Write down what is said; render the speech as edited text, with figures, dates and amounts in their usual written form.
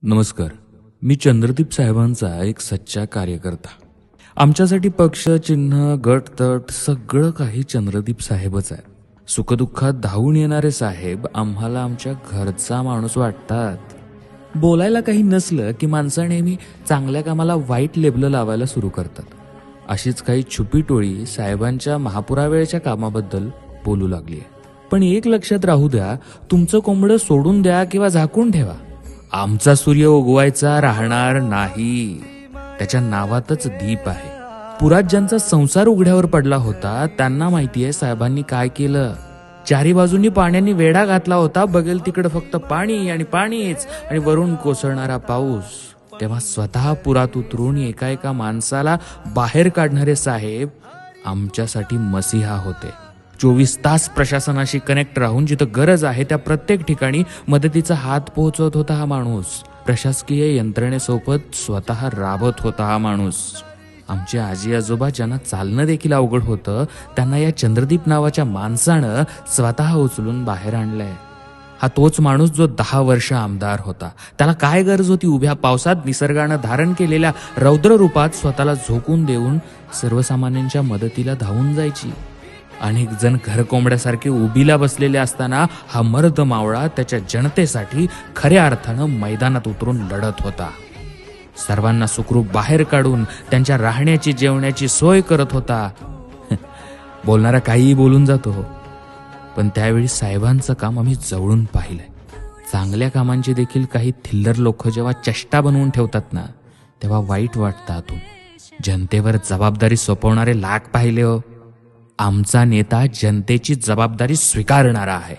नमस्कार. मी चंद्रदीप साहेबांचा एक सच्चा कार्यकर्ता. आमच्यासाठी पक्ष, चिन्ह, गट, तट सगळं काही चंद्रदीप साहेबच आहे. सुखदुःखात धावून येणारे साहेब आम्हाला आमच्या घरचा माणूस वाटतात. बोलायला काही नसलं की माणसं नेहमी चांगल्या कामाला वाईट लेबल लावायला सुरू करतात. अशीच काही छुपी टोळी साहेबांच्या महापुरावेळच्या कामाबद्दल बोलू लागली. पण एक लक्षात राहू द्या, तुमचं कोंबडं सोडून द्या किंवा झाकून ठेवा, आमचा सूर्य उगवायचा राहणार नाही. त्याच्या नावातच दीप आहे. पुरात ज्यांचा संसार उघड्यावर पडला होता त्यांना माहितीये साहेबांनी काय केलं. चारी बाजूंनी पाण्याने वेढा घातला होता. बघेल तिकडे फक्त पाणी आणि पाणीच आणि वरून कोसळणारा पाऊस. तेव्हा स्वतः पुरात उतरून एका एका माणसाला बाहेर काढणारे साहेब आमच्यासाठी मसीहा होते. 24 तास प्रशासनाशी कनेक्ट राहून जिथं गरज आहे त्या प्रत्येक ठिकाणी मदतीचा हात पोहोचवत होता हा माणूस. प्रशासकीय यंत्रणेसोबत स्वतः राबत होता हा माणूस. आमचे आजी आजोबा ज्यांना चालणं देखील अवघड होतं त्यांना या चंद्रदीप नावाच्या माणसानं स्वतः उचलून बाहेर आणलंय. हा तोच माणूस जो 10 वर्ष आमदार होता. त्याला काय गरज होती उभ्या पावसात निसर्गानं धारण केलेल्या रौद्र रूपात स्वतःला झोकून देऊन सर्वसामान्यांच्या मदतीला धावून जायची. अनेक जण घरकोंबड्यासारखे उभीला बसलेले असताना हा मर्द मावळा त्याच्या जनतेसाठी खऱ्या अर्थानं मैदानात उतरून लढत होता. सर्वांना सुखरूप बाहेर काढून त्यांच्या राहण्याची जेवण्याची सोय करत होता. बोलणारा काहीही बोलून जातो, पण त्यावेळी साहेबांचं काम आम्ही जवळून पाहिलंय. चांगल्या कामांची देखील काही थिल्लर लोक जेव्हा चेष्टा बनवून ठेवतात ना, तेव्हा वाईट वाटतं आतून. जनतेवर जबाबदारी सोपवणारे लाख पाहिले हो. आमचा नेता जनतेची जबाबदारी स्वीकारणारा आहे.